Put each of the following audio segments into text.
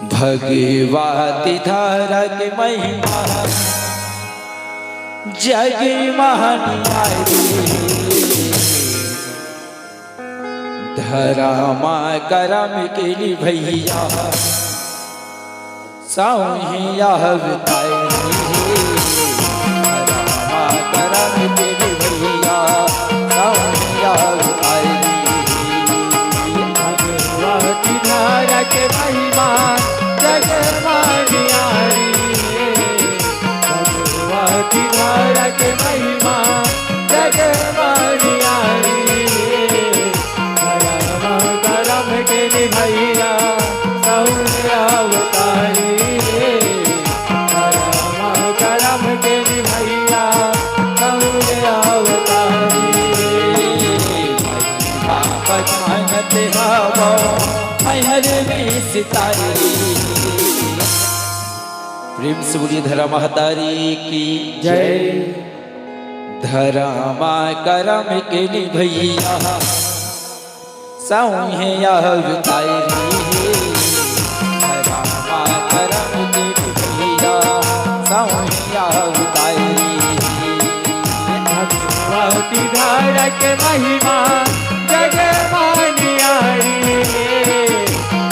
भगवती धारा के महिमा जग महानियारी धरामा करम के लिए भैया साहिया बताई धरामा करम के लिए भैया साहिया बताई भगवती धारा के महिमा जग महानियारी भगवती धारा के महिमा जग महानियारी करम के भैया सौर्या अवतारी करम के भैया सौर्या अवतारी पछानते हवो हर में सितारी। प्रेम से बोलिए धरा महतारी की जय। धरामा करम के लिए भैया साहिया बताई धरामा करम के लिए भैया साहिया बताई भगवती धारा के महिमा जग महानियारी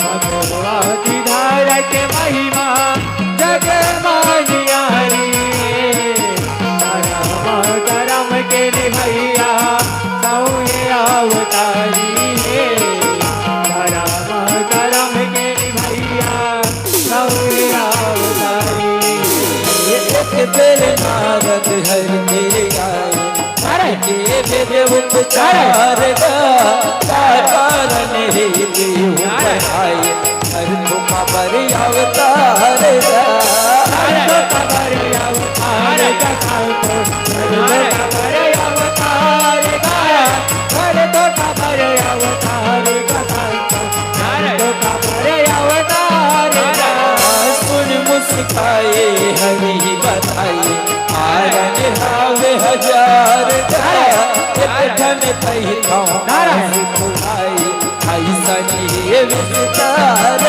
भगवती धारा के महिमा जग महानियारी करम के भैया सौर्या अवतारी करम के भैया सौर्या अवतारी। एक बेर नारद हर मेरे आए के बेरे उपचार कारण रे देव आए हर तुम पर अवतार सुन मुस्काए हरि बताइए आरन हावे हजार ठन कही ऐसा नहीं विस्तार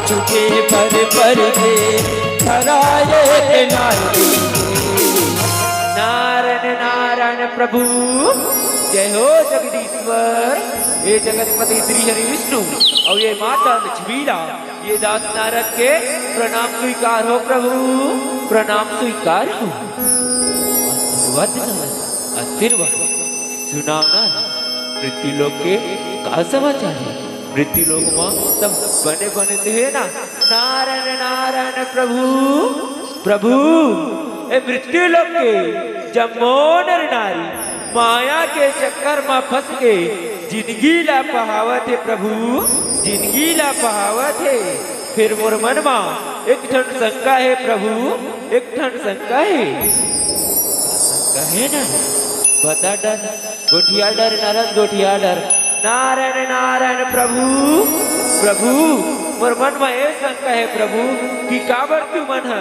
चुके पर धराए नारी। नारायण नारायण प्रभु जय हो जगदीश्वर। ये जगतपति श्री हरि विष्णु और ये माता लक्ष्मीला ये दास नारद के प्रणाम स्वीकार हो प्रभु प्रणाम स्वीकार हो। आशीर्वाद सुनाना मृत्यु लोक के का समाचार है। मृत्यु लोक में सब बने बने थे ना। नारायण नारायण प्रभु प्रभु ए मृत्यु लोक के जम्मो नर नारी माया के चक्कर में फंस के जिंदगी ला पहावत है प्रभु जिंदगी ला पहावत है। फिर मोर मन में एक ठन शंका है प्रभु एक ठन शंका है ना बता डर गोठिया डर नारद गोठिया डर। नारायण नारायण प्रभु प्रभु मोर मन में ये शंका है प्रभु कि काबर क्यों मन है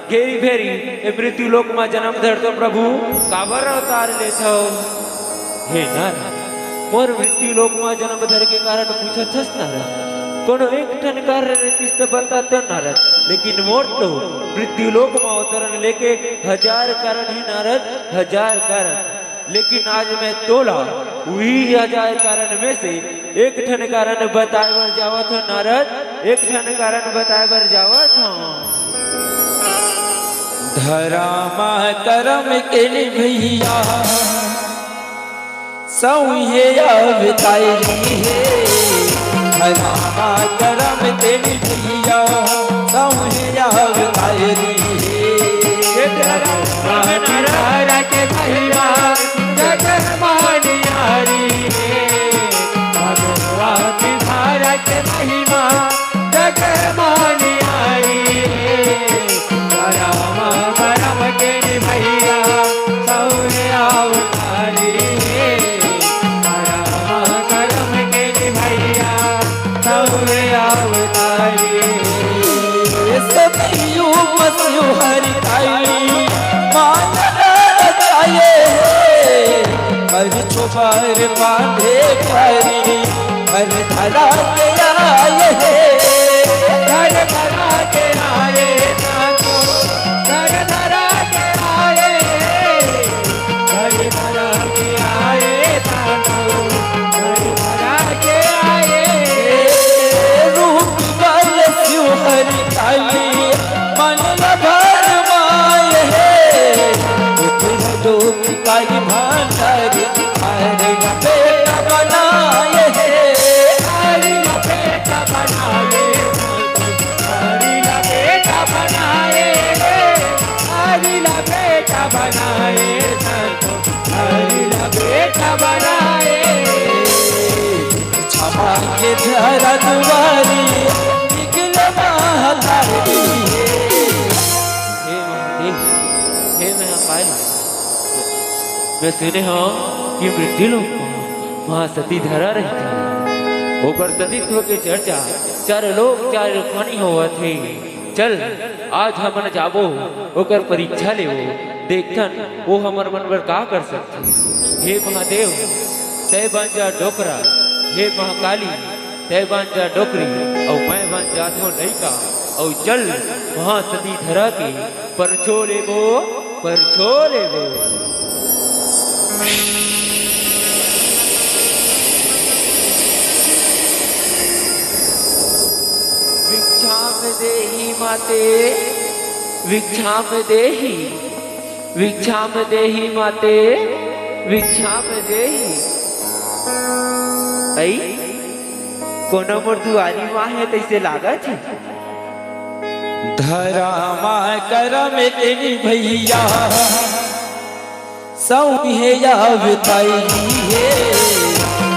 घेरी भेरी मृत्यु लोक में जन्म धर तो प्रभु काबर अवतार ले हे नारद मोर मृत्यु लोक में जन्म धर के कारण पूछत हस नारद कोनो एक ठन कारण रहतीस तो बता तो नारद लेकिन मोर तो मृत्यु लोक में अवतरण लेके हजार कारण ही नारद हजार कारण। लेकिन आज मैं तोला वही हजार कारण में से एक ठन कारण बताए बर जावत हो नारद एक ठन कारण बताए बर जावत हो। धरामा करम के लिए भैया सौहिया बताई धरामा करम के लिए भैया सौहिया बताई धारा के भैया जग महानियारी भगवती धारा के महिमा जग महानियारी करम के भैया सौर्या अवतारी करम के भैया सौर्या अवतारी। यू मस्यू हरि ताई मान जाए हर चोबार बांधे पारी हर धरा के आए घर धरा के आए नाथो घर धरा के आए घर धरा के आए नाथो घर धरा के आए रूप बल स्यू हरि ताई मन भर माए डोक काई भांडारी हरे बेटा बनाए हरी बेटा बनाए हरी बेटा बनाए हरी बेटा बनाए हरी बेटा बनाए क्षमा के धरा दुआरी निकल महातारी हे महादेव हे महाकाल मैं सुने हाँ कि मृत्यु लोक वहाँ सती धरा रहती है ओकर सतीत्व के चर्चा चार लोग चार खानी हुआ थे चल आज हमन जाबो ओकर परीक्षा लेवो देखन वो हमर मन पर का कर सकते हे महादेव तय बन जा डोकरा हे महाकाली तय बन जा डोकरी और मैं बन जाथो लइका और चल वहाँ सती धरा के परछो लेबो भिक्षाम देहि माते भिक्षाम देहि माते भिक्षाम देहि आई कोनो मोर दुआरी माँ है तैसे लागत है धरा माँ करम तेरी भैया सौहे यावताई है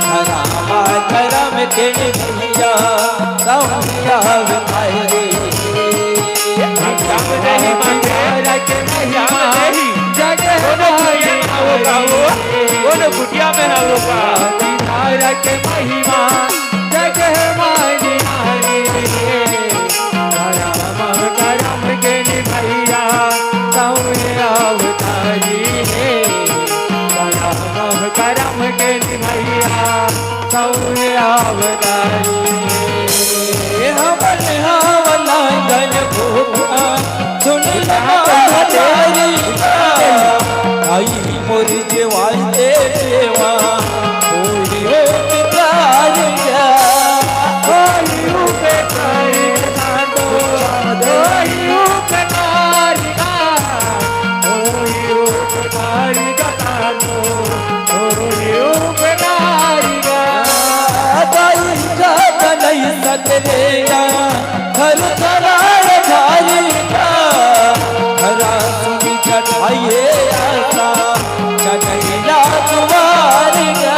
धरा माँ करम तेरी भैया सौहे यावताई भिक्षाम देहि माते के भिक्षाम देहि जगह कोनो कुटिया में है वो का धारा के महिमा जगह मानी करम के निभैया सौरे अवतारी है करम के निभैया सौरे अवतारी हमन हवला गन भूखा सुन लहारी आई मोर जेवाई दे देवा होई हो प्यार या होई हो प्यार सातो होई हो प्यार का होई हो प्यार का सातो होई हो प्यार का दाई का नहीं सकरे या घर करार धारी का हरा सुनी चढ़ाइए आसा चढ़ैया दुआरी का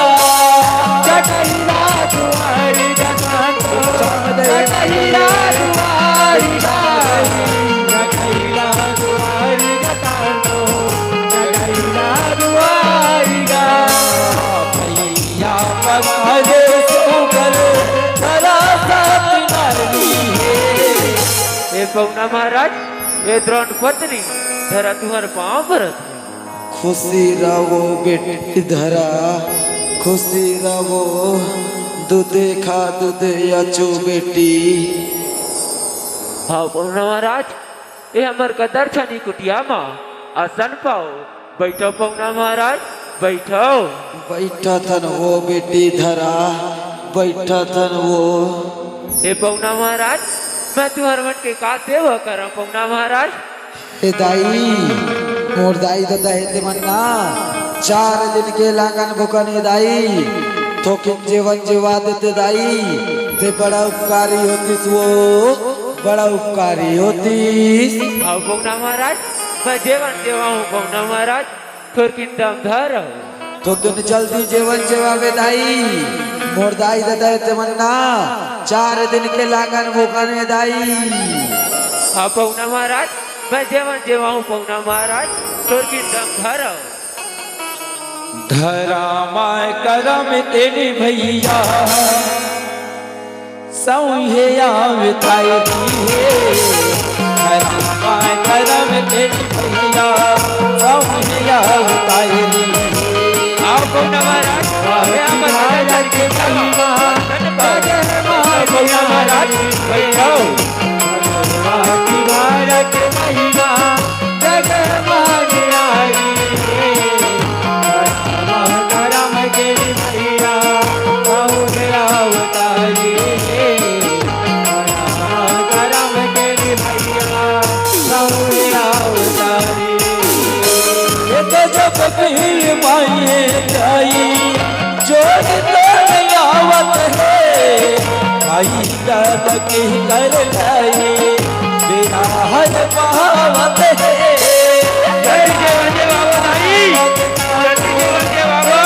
चढ़ैया दुआरी का सातो चढ़ैया दुआरी का चढ़ैया दुआरी का सातो चढ़ैया दुआरी का भैया पधारे सुगर धरा साथ नारी हे पौना महाराज हे द्रोण पत्नी धरा तुम्हारे पाँव भरत खुशी रहो बेटी धरा खुशी रहो दूधे खा दूधे अचो बेटी हाँ पौना महाराज ये हमार कदर छनी कुटिया माँ आसन पाओ बैठो पौना महाराज बैठो बैठा थन वो बेटी धरा बैठा थन वो हे पौना महाराज मैं तुम्हारे मन के का सेवा करा पौना महाराज ए दाई मोर दाई दादा हेते मन्ना 4 दिन के लांगन भुकने दाई थोकिन जीवन जीवा देते दाई ते बड़ा उपकारी होतीस वो बड़ा उपकारी होतीस हाँ पौना महाराज मैं जीवन सेवा हूँ पौना महाराज थोड़किन दम धर तो तुम जल्दी जीवन जीवा वे दाई मोर दाई दादा हेते मन्ना 4 दिन के लांगन भुकने दाई हाँ पौना महाराज मैं जीवन जीवा हूँ पौना महाराज थोड़किन दम धर धरा माय करम तेरी भैया सौहे आवताई दी है धरा पौना महाराज महाराज के महिमा पौना महाराज बैठो भारत महिमा जग मानियारी करम के भैया अवतारी करम के भैया अवतारी जब पीर माइए जाई जोड़ आवत है आई दर्द की कर लाई मेरा हर पावत है जय जय वंदे बाबा दाई जय जय वंदे बाबा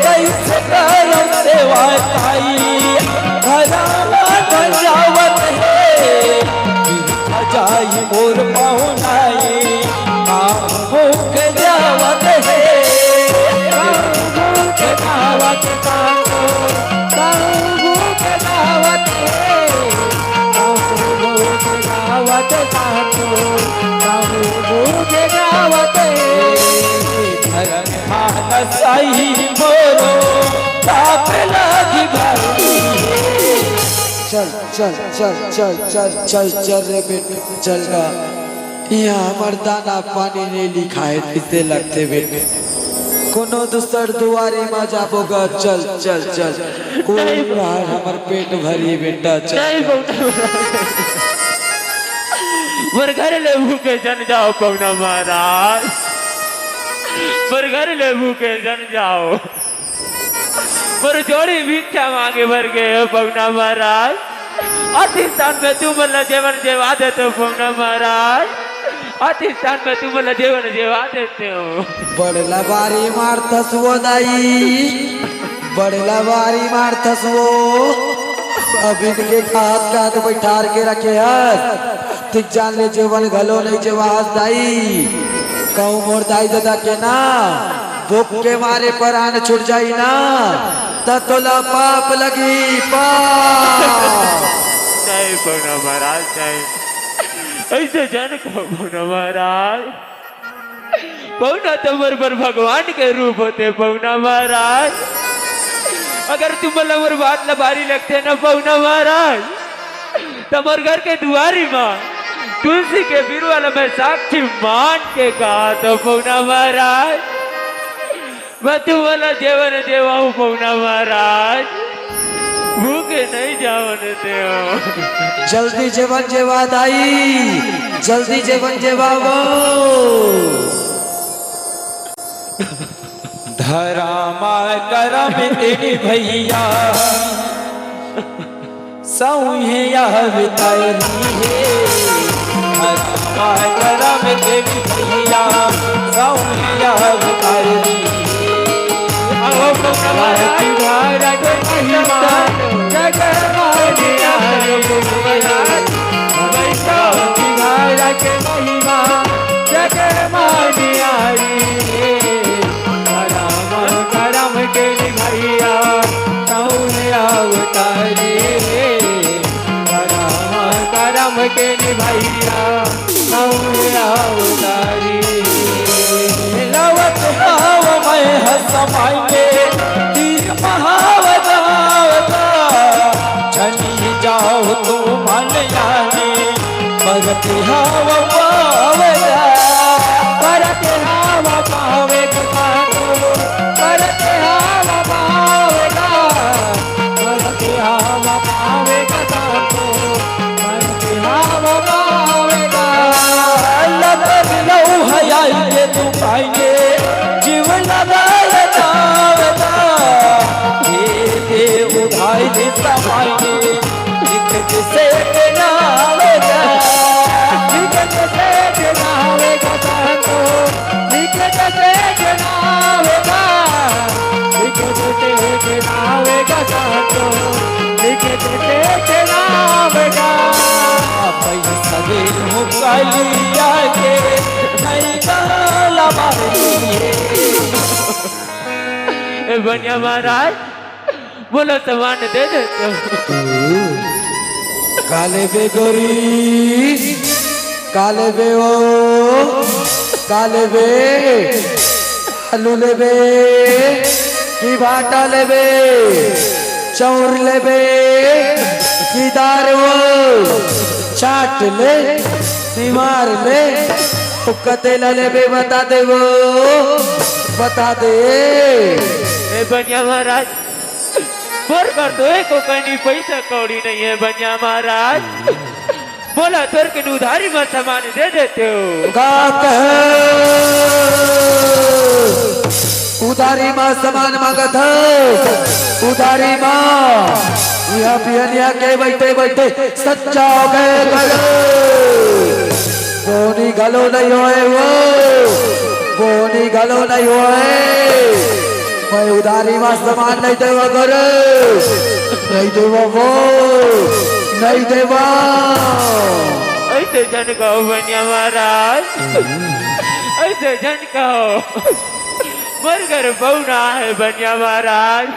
कैसे करो सेवा ताई घराना बजावत है जाई मोर पाहुनाई भूख जावत है भूख जावत भूख जावत है भूख जावत भूख जावत धर्म सही मोरो पाप लागी भरी चल चल चल चल चल चल चल रे बेटे चल ना यहाँ मर्दाना पानी नहीं लिखा है किसे लगते बेटे कोनो दूसर दुआरी में जाबोगा चल चल चल कोई यार हमार पेट भरी बेटा चल नहीं पौना मोर घर ले भूखे जन जाओ पौना महाराज मोर घर ले भूखे जन जाओ मोर जोड़ी भिक्षा मांगे भर गए हो पौना महाराज अतिस्थान में तू मला जेवन जेवा देते हो पौना महाराज अतिस्थान में तू मला जेवन जेवा देते हो बड़ला बारी मारतस वो दाई बड़ला बारी मारतस वो अब इनके हाथ काट बैठार के रखे हस तिक जान ले जेवन घलो नहीं जेवास दाई कहूँ मोर दाई दादा के ना भूख के मारे प्राण छूट जाई ना तोला पाप लगी पाप नहीं पौना महाराज नहीं ऐसे जन कहो पौना महाराज पौना तुम्हार पर भगवान के रूप होते पौना महाराज अगर तुम मोर बात लबारी लगते ना पौना महाराज तुम्हार घर के दुआरी माँ तुलसी के बिरुआ में साक्षी मान के कहा तो पौना महाराज मैं तुम्हारा जेवन देवा हूँ पौना महाराज भूखे नहीं जावन दे जल्दी जेवन जेवा दाई जल्दी जेवन जेवा वो धरामा करम तेरी भैया सौहे यह बिताई है धरामा करम तेरी भैया सौहे यह बिताई के भैया अवतारी लवत भाव मैं हसमाएंगे तीर महावतावता छनी जाओ तो मन जाने परते हाव पावता परते हाव पावे परते हाव पावेगा परते हाव पावे तू पाएंगे जीवन दे उधाई दे समाएंगे लिखत से नावेगा लिखत से नावेगा तो लिखत से नावेगा लिखत से नावेगा तो लिखत से नावेगा पैसा दे मुकालिया के बनिया महाराज बोलो सामान दे देते काले बे गोरी काले बे ओ काले बे आलू ले बे की भाटा ले बे चौर ले बे की दार वो चाट ले दीवार ले कतेला ले बे बता दे वो बता दे ए बनिया महाराज बोर कर दो को कहीं पैसा कौड़ी नहीं है बनिया महाराज बोला तोर के उधारी में सामान दे देते हो का कह उधारी माँ सामान मांगत है उधारी माँ यहाँ पियनिया के बैठे बैठे सच्चा हो गए गलो बोनी गलो नहीं होए वो बोनी गलो नहीं होए मैं उधारी माँ सामान नहीं देवा करे नहीं देवा वो नहीं देवा ऐसे जन कहो बनिया महाराज ऐसे जन कहो मरगर पौना है बनिया महाराज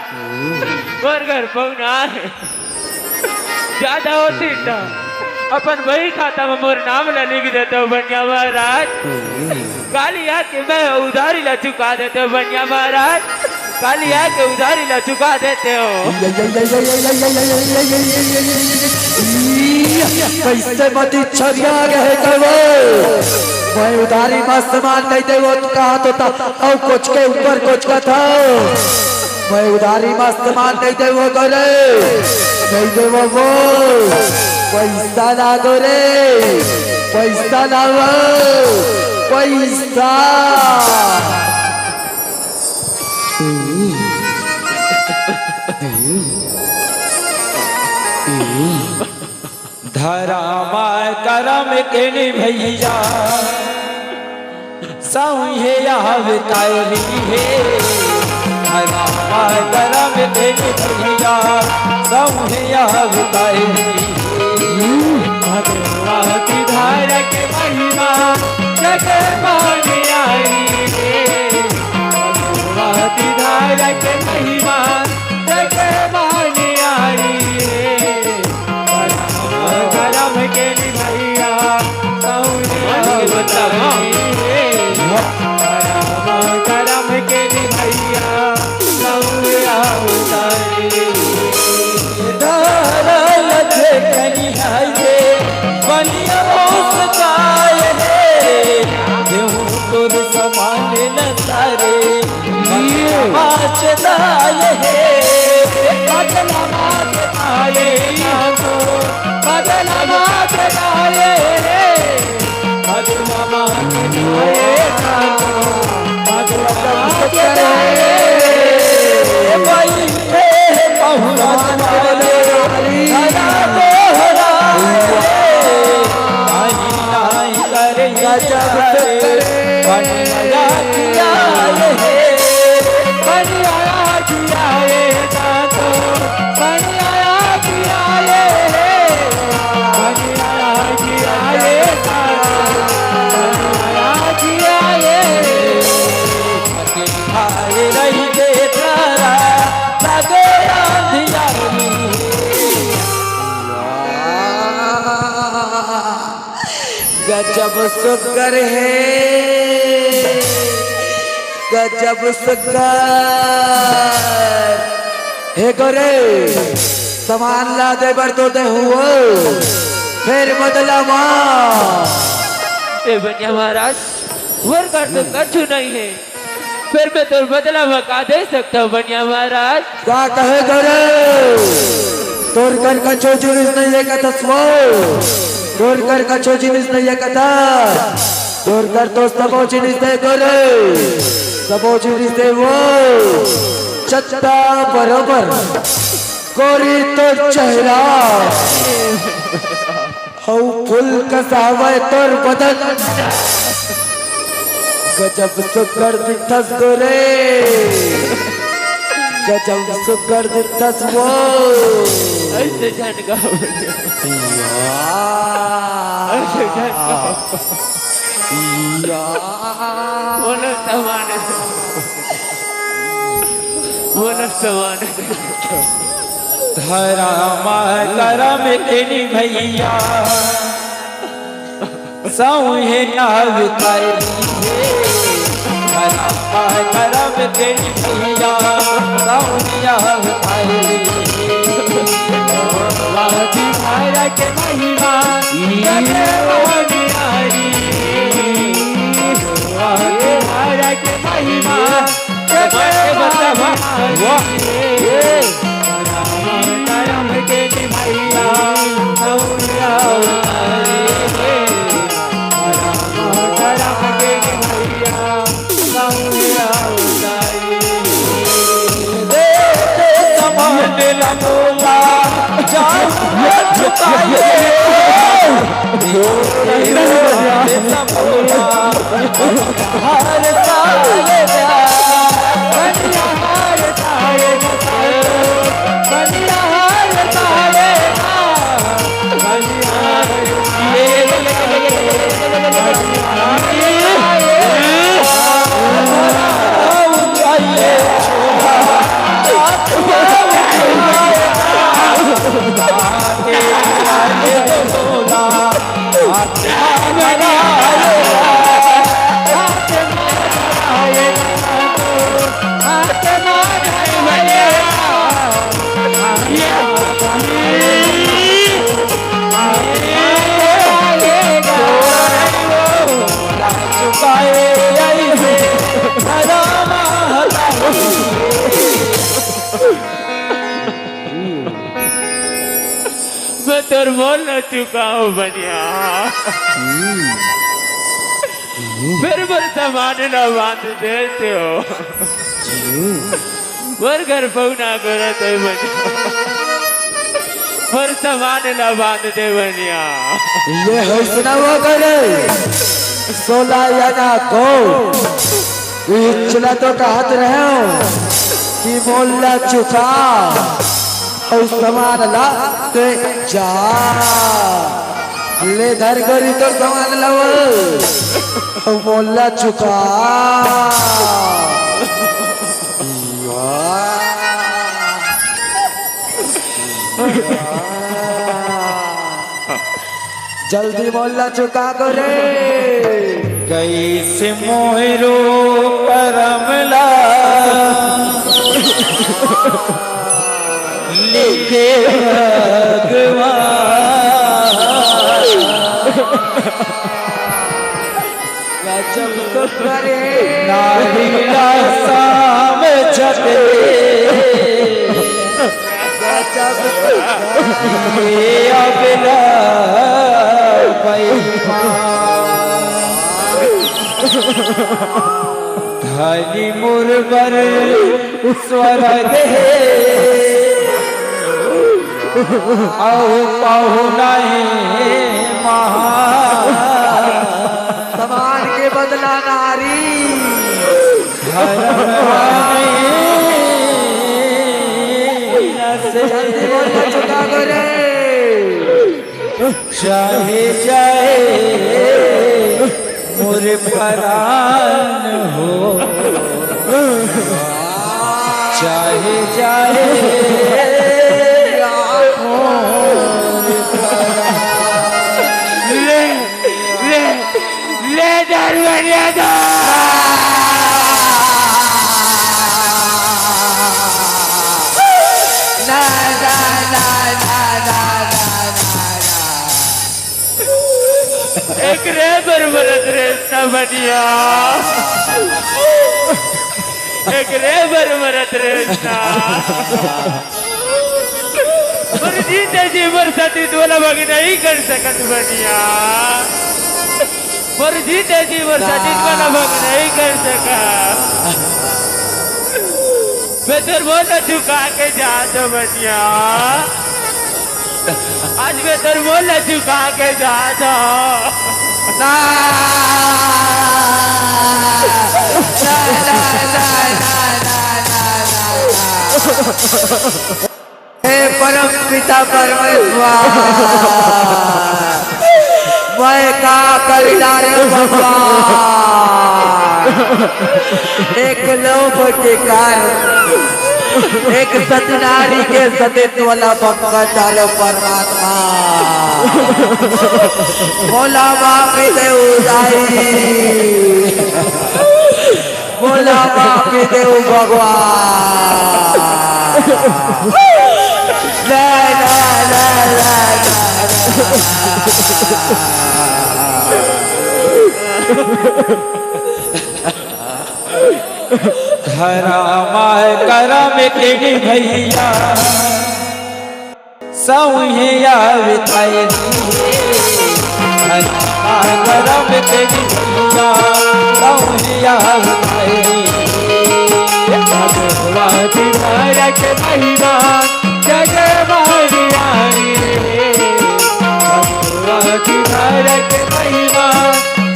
मरगर पौना है ज्यादा होती तो अपन वही खाता में मोर नाम ला लिख देते हो बनिया महाराज काली आके मैं उधारी ला चुका देते हो बनिया महाराज काली आके उधारी ला चुका देते हो कैसे मती छरिया गए कहो मैं उधारी में सामान नहीं दे वो कहा तो था और कुछ के ऊपर कुछ का था मैं उधारी में सामान नहीं दे वो करे नहीं दे वो पैसा ना दो रे पैसा ना वो पैसा धरा माय करम के भैया सौहे आवतारी हे धरा माय करम के भैया सौहे आवतारी भगवती धार के महिमा जग माने आई रे भगवती धार के महिमा जग माने आई रे करम के भैया करम के भैया समान न सारे माचदाय है बदला माचदाय बदला माचदाय रे बदला माचदाय बदला माचदाय भाई हे बहुरा वाले धरा दोहरा आई नहीं करे गजब बनिया किया है बनिया किया है तो बनिया किया है बनिया किया है बनिया किया है भाई रही दे तारा लगे अंधियारी गजब सुकर है गजब सुकर हे गोरे सामान ला दे बर तो दे हुआ फिर बदला माँ ए बनिया महाराज वर कर तो कछु नहीं है फिर मैं तो बदला मका दे सकता हूँ बनिया महाराज क्या कहे गोरे तोर कर कछो जुलिस नहीं है कथा स्वो तोर कर कछो जिनिस नहीं है कथा तोर कर तो सबो जिनिस दे गोरे सबो जिनिस दे वो चत्ता बरोबर गोरी तो चेहरा औ फुल कसावे तोर बदन गजब सुकर दिखस गोरे गजब सुकर दिखस वो ऐसे जान गाओ ऐसे जान गाओ बोलो समान धरा करम तेनी भैया सौहे नाव धरा करम तेनी भैया सौनिया तुम्हारा के महिमा जगे बनियारी तुम्हारा के महिमा जगे बनियारी करम के भैया सौनिया करम के भैया सौनिया लमोला झुकाए हर मैं तो बोल चुका हूँ बनिया फिर सामान न बांध देते हो वर घर पहुना करते और सामान न बांध दे बनिया ये हौसला वो करे 16 याना को चला तो कहत रहे हो कि मोल्ला चुका और सामान ला ते जा ले धर करी तो सामान लाओ और मोल्ला चुका जल्दी मोल्ला चुका करे कैसे मोहरो परमला लिखे जब तो करे नारिया साम छते जब अबला धनी मुरबर स्वर दे समान के बदला नारी चुका करे चाहे जाए मोरे परान हो चाहे जाए ले दरवाजा दो ना ना ना ना ना एक रे बरबरत रेस्ता बनिया एक रे बरबरत रेस्ता पर जीते जी बरसाती तोला बागी नहीं कर सकत बनिया पर जीते जी बरसाती तोला बागी नहीं कर सका बेहतर बोला चुका के जा तो बनिया आज बेहतर बोला चुका के जा तो ना हे परम पिता परमेश्वर मैं का करिदारे भगवान एक लोभ के कारण एक सतनारी के सतित्व वाला पक्का चालो परमात्मा बोला बापी देव दाई बोला बापी देव भगवान ला ला ला ला धरा माय करम के भैया सौहिया बिताई धरा माय करम के भैया सौहिया बिताई भगवती माया के महिमा जग मारियारी भगवती माया के महिमा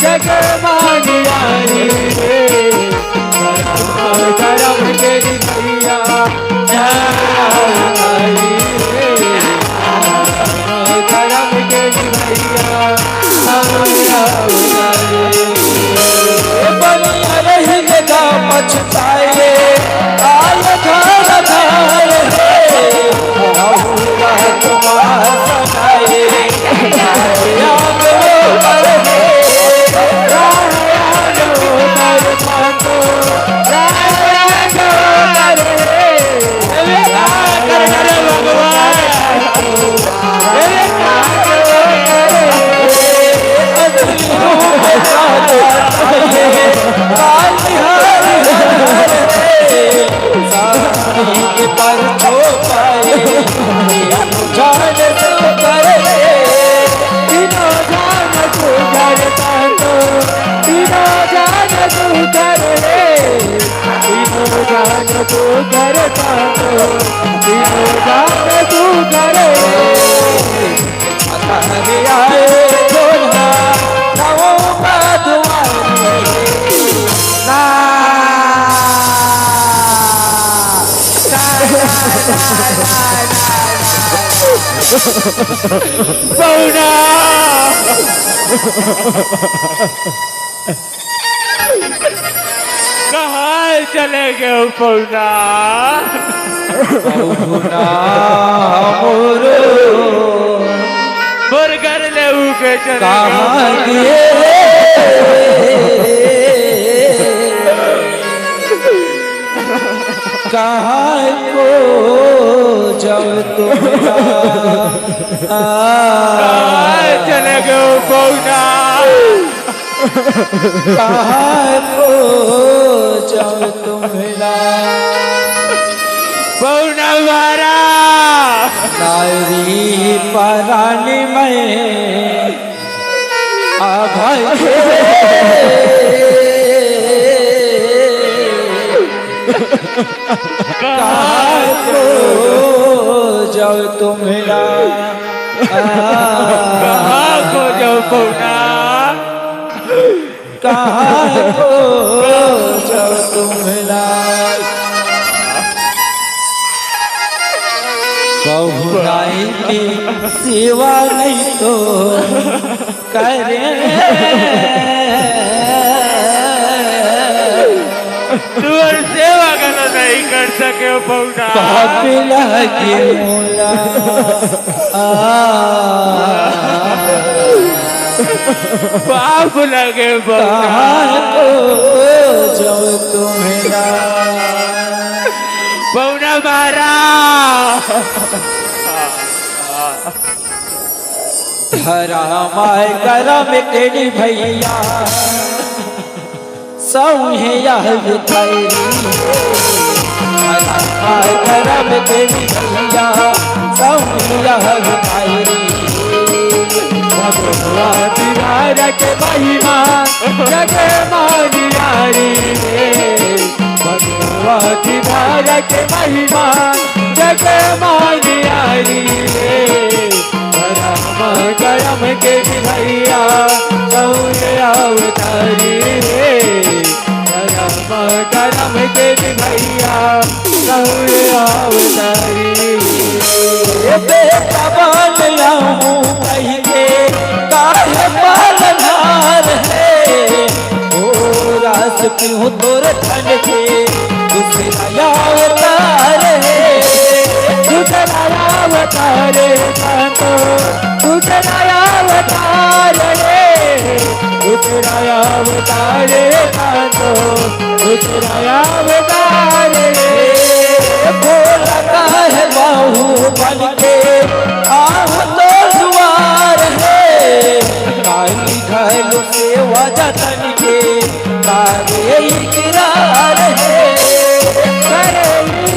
जग मारियारी करम के भैया करम के भैया बनिया रहेगा पछताए आय घर घर तुम्हारा सताए पर छो पाए जान तो करे तीनों जान तू करता तो तीनों जान तू करे तीनों जान तू करता तो तीनों जान तू करे आए बोलना नवो का पौना कहाँ चले गए पौना पौना मोरो बर्गर ले के चले कहाँ दिए कहाँ को जब तुम्हारा चले गए पौना कहाँ को जब तुम्हारा पौना मारा नारी परानी में भाई कहाँ को जब तुम्हारा कहाँ को जब पौना कहाँ को जब तुम्हारा बहुराई की सेवा नहीं तो करे तुअर सेवा करना नहीं कर सके पौना पाप लगे मोला पाप लगे पौना जब तुम्हारा पौना मारा धरा माय करम तेरी भैया सौहिया बिताई धरा माय करम तेरी भैया सौहिया बिताई भगवती माया के महिमा जग मारियारी भगवती माया के महिमा जग मारियारी करम के भैया सौहिया बिताई करम के भैया सौहिया बिताई बेटा बाल लाऊं कहिए काहे पालनहार है ओ रास क्यों तोर ठंड के दूसरा अवतार अवतारे सांतो दूसरा अवतार रे दूसरा अवतारे सांतो दूसरा अवतार रे भोला का है बाहुबल के आह तो दुआर है काली घायल सेवा जतन के तारे इकरार है करे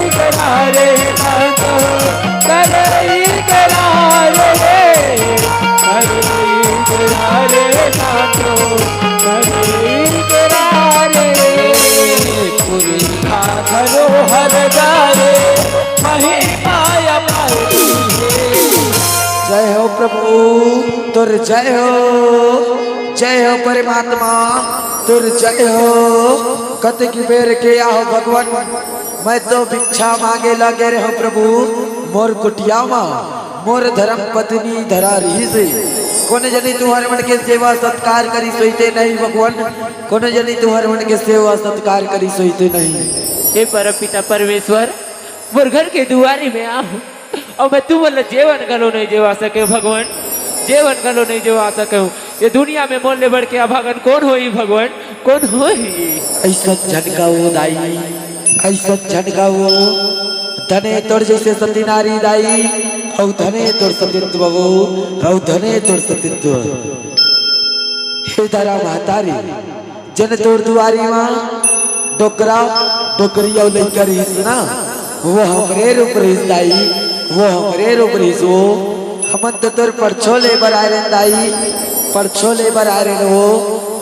इकरार सांतो करे इकरार रे करे इकरार सांतो करे इकरार पूरी घरो हर जाए महिमाया पाई जय हो प्रभु तुर जय हो परमात्मा तुर जय हो कत की बेर के आओ भगवान मैं तो भिक्षा मांगे लगे रहो प्रभु मोर कुटिया मोर धर्म पत्नी धरा रही से कोने जनी तुम्हारे मन के सेवा सत्कार करी सोईते नहीं भगवान कोने जनी तुम्हारे मन के सेवा सत्कार करी सोईते नहीं। हे परमपिता परमेश्वर मोर घर के दुआरी में आहूं और मैं तुम वाला जीवन गलो नहीं जीवा सके भगवान जीवन गलो नहीं जीवा सके ये दुनिया में मोल ले बढ़ के अभागन कौन होई भगवान कौन होई ऐसा झटकाओ दाई ऐसा झटकाओ धने तोड़ जैसे सती नारी दाई औ धने तोड़ सतीत्व औ धने तोड़ सतीत्व हे धरा महतारी जन तोड़ दुआरी माँ डोकरा डोकरी और लेकर हिसना वो हमरे रूप रिस दाई वो हमरे रूप रिस वो हमन तो तोर परछोले बरारे दाई परछोले बरारे वो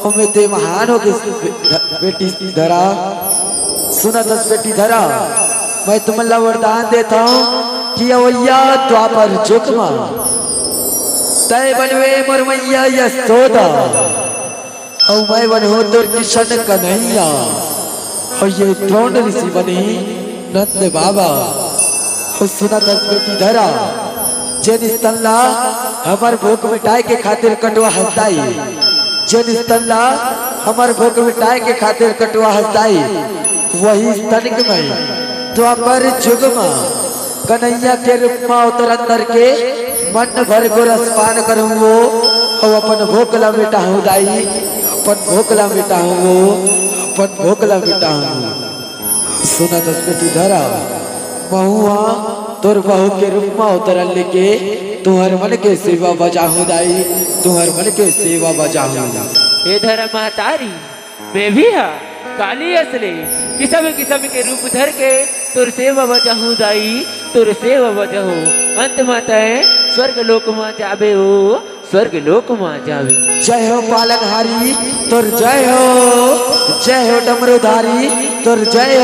हमें ते महान हो बेटी धरा सुना दस बेटी धरा मैं तुम्हें वरदान देता हूँ कि अवैया द्वापर जुगमा तय बनवे मुरमैया यशोदा और मैं बनहु तोर किशन कन्हैया और ये द्रोण ऋषि बनी नंद बाबा और सुना दस बेटी धरा जिन स्तनला हमार भूख मिटाए के खातिर कटवा हंसदाई जिन स्तनला हमार भूख मिटाए के खातिर कटवा हंसदाई वही स्तनिक में द्वापर जुगमा कन्हैया के रूप में उतर अंदर के मन भर को रसपान करूँ वो और अपन भोकला मिटाऊँ दाई अपन भोकला मिटाऊँ वो अपन भोकला मिटाऊँ सुना दस बेटी धरा बहुआ तोर बहू के रूप में उतर लेके तुम्हार मन के सेवा बजाऊँ दाई तुम्हार मन के सेवा बजाऊँ। हे धर्म महतारी मैं भी हा काली असले किसम के रूप धर के तुर सेवा बजाहूँ दाई तुर सेवा बजाहूँ अंत माताए स्वर्ग लोक माँ जाबे हो स्वर्ग लोक माँ जाबे। जय हो पालनहारी तुर जय हो डमरूधारी तुर जय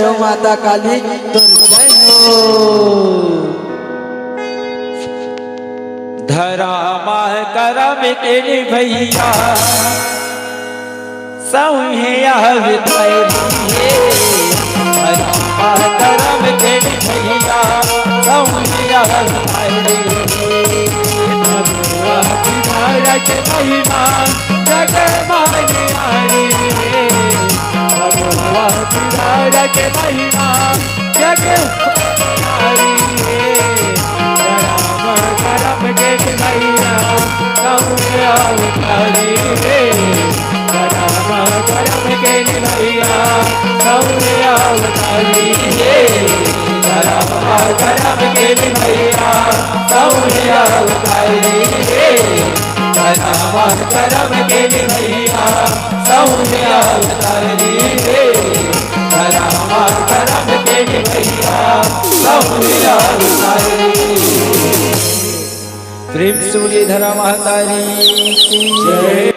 हो माता काली तुर जय हो। धरा माह करम के भैया सौहे करम के भैया सौहे महिमा जग मानी के महिमा जग करम के भैया सौहे करम के भैया सौरे अवतारी करम के भैया सौरे अवतारी करम के भैया सौरे अवतारी करम के भैया सौरे अवतारी। प्रेम सूर्य धरा महतारी जय।